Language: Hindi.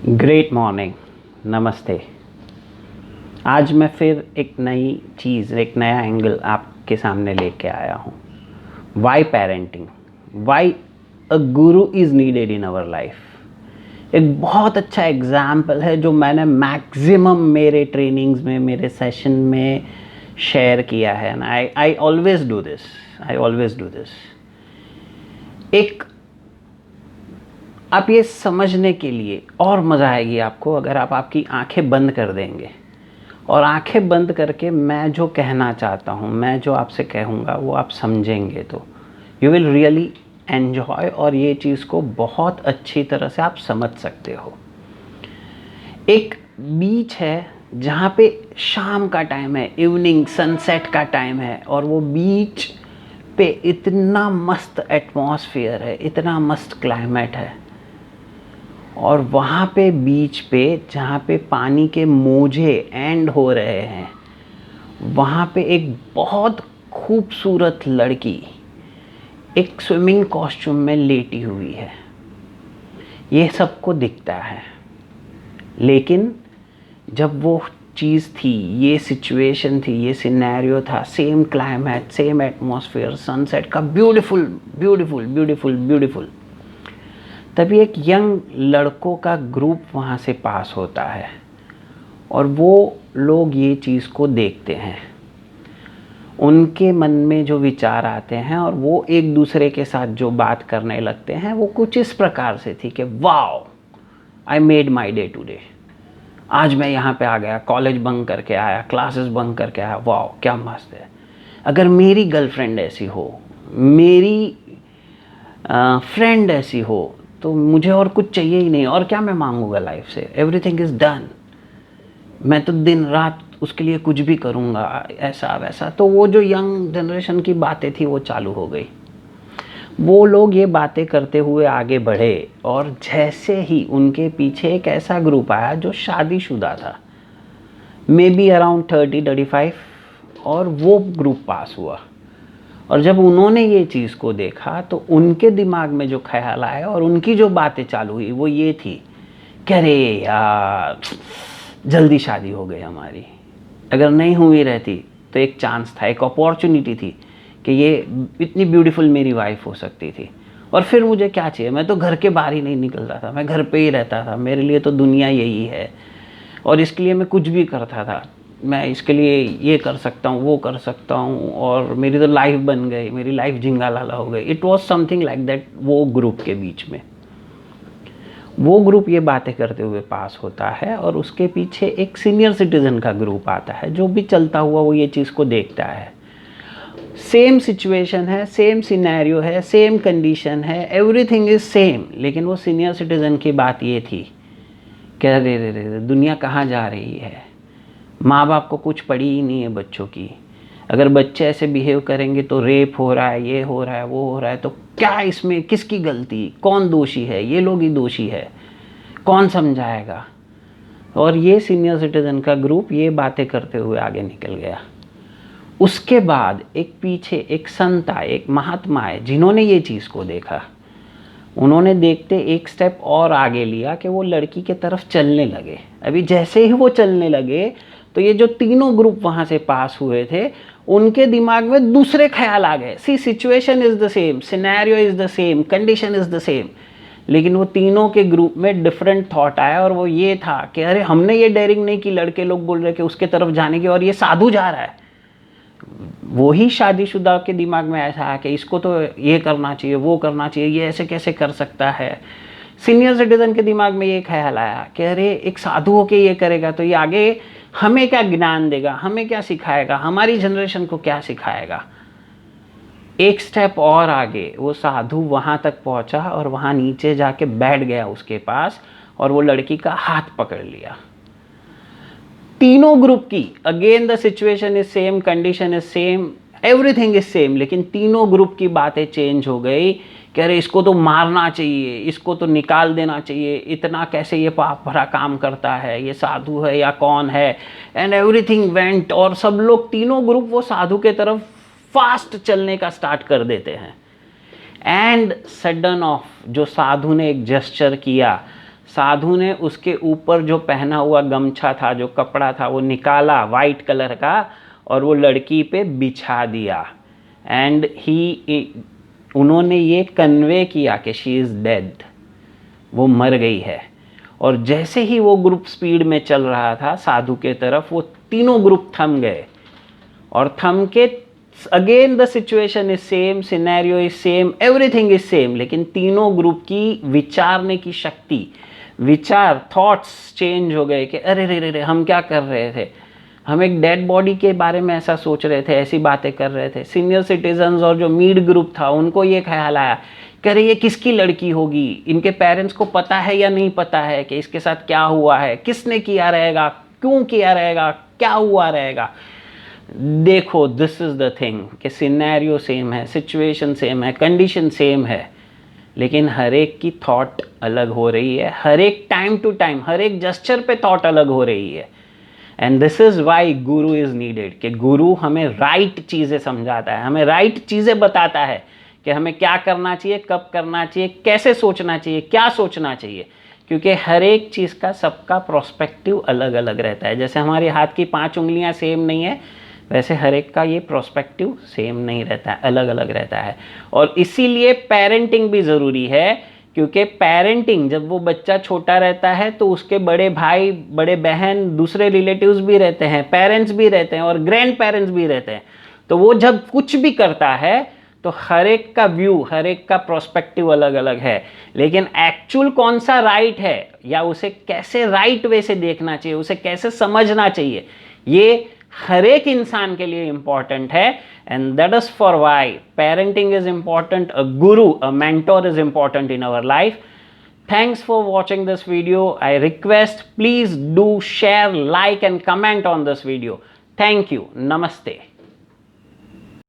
ग्रेट मॉर्निंग, नमस्ते। आज मैं फिर एक नई चीज़, एक नया एंगल आपके सामने लेके आया हूँ। Y parenting, why a guru is needed in our life. एक बहुत अच्छा एग्जाम्पल है जो मैंने मैक्सिमम मेरे ट्रेनिंग्स में, मेरे सेशन में शेयर किया है। ना आई ऑलवेज डू दिस, एक आप ये समझने के लिए और मज़ा आएगी आपको अगर आप आपकी आंखें बंद कर देंगे और आंखें बंद करके मैं जो कहना चाहता हूँ, मैं जो आपसे कहूँगा वो आप समझेंगे तो यू विल रियली एन्जॉय और ये चीज़ को बहुत अच्छी तरह से आप समझ सकते हो। एक बीच है जहाँ पे शाम का टाइम है, इवनिंग सनसेट का टाइम है, और वो बीच पे इतना मस्त एटमॉस्फेयर है, इतना मस्त क्लाइमेट है, और वहाँ पे बीच पे जहाँ पे पानी के मोजे एंड हो रहे हैं, वहाँ पे एक बहुत खूबसूरत लड़की एक स्विमिंग कॉस्ट्यूम में लेटी हुई है। ये सबको दिखता है, लेकिन जब वो चीज़ थी, ये सिचुएशन थी, ये सिनेरियो था, same climate, same atmosphere, sunset का ब्यूटीफुल ब्यूटीफुल ब्यूटीफुल ब्यूटीफुल, तभी एक यंग लड़कों का ग्रुप वहाँ से पास होता है और वो लोग ये चीज़ को देखते हैं। उनके मन में जो विचार आते हैं और वो एक दूसरे के साथ जो बात करने लगते हैं वो कुछ इस प्रकार से थी कि wow, I made my day today. आज मैं यहाँ पे आ गया, कॉलेज बंक करके आया, क्लासेस बंक करके आया, वाओ क्या मस्त है। अगर मेरी गर्लफ्रेंड ऐसी हो, मेरी फ्रेंड ऐसी हो, तो मुझे और कुछ चाहिए ही नहीं। और क्या मैं मांगूंगा लाइफ से? Everything is done. मैं तो दिन रात उसके लिए कुछ भी करूँगा, ऐसा वैसा। तो वो जो यंग जनरेशन की बातें थी वो चालू हो गई। वो लोग ये बातें करते हुए आगे बढ़े और जैसे ही उनके पीछे एक ऐसा ग्रुप आया जो शादीशुदा था, मे बी अराउंड 30-35, और वो ग्रुप पास हुआ। और जब उन्होंने ये चीज़ को देखा तो उनके दिमाग में जो ख्याल आया और उनकी जो बातें चालू हुई वो ये थी कि अरे यार, जल्दी शादी हो गई हमारी। अगर नहीं हुई रहती तो एक चांस था, एक अपॉर्चुनिटी थी कि ये इतनी ब्यूटीफुल मेरी वाइफ हो सकती थी। और फिर मुझे क्या चाहिए? मैं तो घर के बाहर ही नहीं निकलता था, मैं घर पे ही रहता था। मेरे लिए तो दुनिया यही है और इसके लिए मैं कुछ भी करता था। मैं इसके लिए ये कर सकता हूँ, वो कर सकता हूँ, और मेरी तो लाइफ बन गई, मेरी लाइफ झिंगालाला हो गई। It was something like that. वो ग्रुप के बीच में वो ग्रुप ये बातें करते हुए पास होता है और उसके पीछे एक सीनियर सिटीजन का ग्रुप आता है जो भी चलता हुआ वो ये चीज़ को देखता है। सेम सिचुएशन है, सेम सिनेरियो है, सेम कंडीशन है, एवरीथिंग इज सेम, लेकिन वो सीनियर सिटीजन की बात ये थी कि अरे रे रे, दुनिया कहाँ जा रही है। माँ बाप को कुछ पड़ी ही नहीं है बच्चों की। अगर बच्चे ऐसे बिहेव करेंगे तो रेप हो रहा है, ये हो रहा है, वो हो रहा है, तो क्या इसमें किसकी गलती? कौन दोषी है? ये लोग ही दोषी है। कौन समझाएगा? और ये सीनियर सिटीजन का ग्रुप ये बातें करते हुए आगे निकल गया। उसके बाद एक पीछे एक संत आए, एक महात्मा आए, जिन्होंने ये चीज़ को देखा। उन्होंने देखते एक स्टेप और आगे लिया कि वो लड़की के तरफ चलने लगे। अभी जैसे ही वो चलने लगे तो ये जो तीनों ग्रुप वहाँ से पास हुए थे, उनके दिमाग में दूसरे ख्याल आ गए। See, situation is the same, scenario is the same, condition is the same, लेकिन वो तीनों के ग्रुप में डिफरेंट थॉट आया। और वो ये था कि अरे, हमने ये डेयरिंग नहीं की, लड़के लोग बोल रहे कि उसके तरफ जाने की, और ये साधु जा रहा है। वही शादीशुदा के दिमाग में ऐसा है कि इसको तो ये करना चाहिए, वो करना चाहिए, ये ऐसे कैसे कर सकता है। सीनियर सिटीजन के दिमाग में ये ख्याल आया कि अरे, एक साधु होके ये करेगा तो ये आगे हमें क्या ज्ञान देगा, हमें क्या सिखाएगा, हमारी जनरेशन को क्या सिखाएगा। एक स्टेप और आगे वो साधु वहाँ तक पहुँचा और वहाँ नीचे जाके बैठ गया उसके पास और वो लड़की का हाथ पकड़ लिया। तीनों ग्रुप की again the situation is same, condition is same, everything is same, लेकिन तीनों ग्रुप की बातें चेंज हो गई कि अरे, इसको तो मारना चाहिए, इसको तो निकाल देना चाहिए, इतना कैसे ये पाप भरा काम करता है, ये साधु है या कौन है। एंड एवरीथिंग वेंट, और सब लोग तीनों ग्रुप वो साधु के तरफ फास्ट चलने का स्टार्ट कर देते हैं। एंड सडन ऑफ, जो साधु ने एक जेस्चर किया, साधु ने उसके ऊपर जो पहना हुआ गमछा था, जो कपड़ा था, वो निकाला वाइट कलर का और वो लड़की पे बिछा दिया। एंड उन्होंने ये कन्वे किया कि शी इज़ डेड, वो मर गई है। और जैसे ही वो ग्रुप स्पीड में चल रहा था साधु के तरफ, वो तीनों ग्रुप थम गए। और थम के again the situation is same, scenario is same, everything is same, लेकिन तीनों ग्रुप की विचारने की शक्ति, विचार, थॉट्स चेंज हो गए कि अरे रे रे रे हम क्या कर रहे थे, हम एक डेड बॉडी के बारे में ऐसा सोच रहे थे, ऐसी बातें कर रहे थे। सीनियर सिटीजन्स और जो मिड ग्रुप था उनको ये ख्याल आया कि अरे ये किसकी लड़की होगी, इनके पेरेंट्स को पता है या नहीं पता है कि इसके साथ क्या हुआ है, किसने किया रहेगा, क्यों किया रहेगा, क्या हुआ रहेगा। देखो दिस इज द थिंग कि सिनेरियो सेम है, सिचुएशन सेम है, कंडीशन सेम है, लेकिन हर एक की थॉट अलग हो रही है, हर एक टाइम टू टाइम, हर एक जेस्चर पे थॉट अलग हो रही है। And this is why Guru is needed, कि गुरु हमें राइट चीज़ें समझाता है, हमें राइट चीज़ें बताता है कि हमें क्या करना चाहिए, कब करना चाहिए, कैसे सोचना चाहिए, क्या सोचना चाहिए। क्योंकि हर एक चीज़ का सबका प्रोस्पेक्टिव अलग अलग रहता है। जैसे हमारे हाथ की 5 उंगलियां सेम नहीं है, वैसे हर एक का ये प्रोस्पेक्टिव सेम नहीं रहता है, अलग अलग रहता है। और इसीलिए पेरेंटिंग भी ज़रूरी है, क्योंकि पेरेंटिंग, जब वो बच्चा छोटा रहता है तो उसके बड़े भाई, बड़े बहन, दूसरे रिलेटिव्स भी रहते हैं, पेरेंट्स भी रहते हैं और ग्रैंड पेरेंट्स भी रहते हैं। तो वो जब कुछ भी करता है तो हर एक का व्यू, हर एक का प्रोस्पेक्टिव अलग अलग है। लेकिन एक्चुअल कौन सा राइट है या उसे कैसे राइट वे से देखना चाहिए, उसे कैसे समझना चाहिए, ये हर एक इंसान के लिए इंपॉर्टेंट है। And that is for why parenting is important, a guru, a mentor is important in our life. Thanks for watching this video. I request please do share, like and comment on this video. Thank you. Namaste.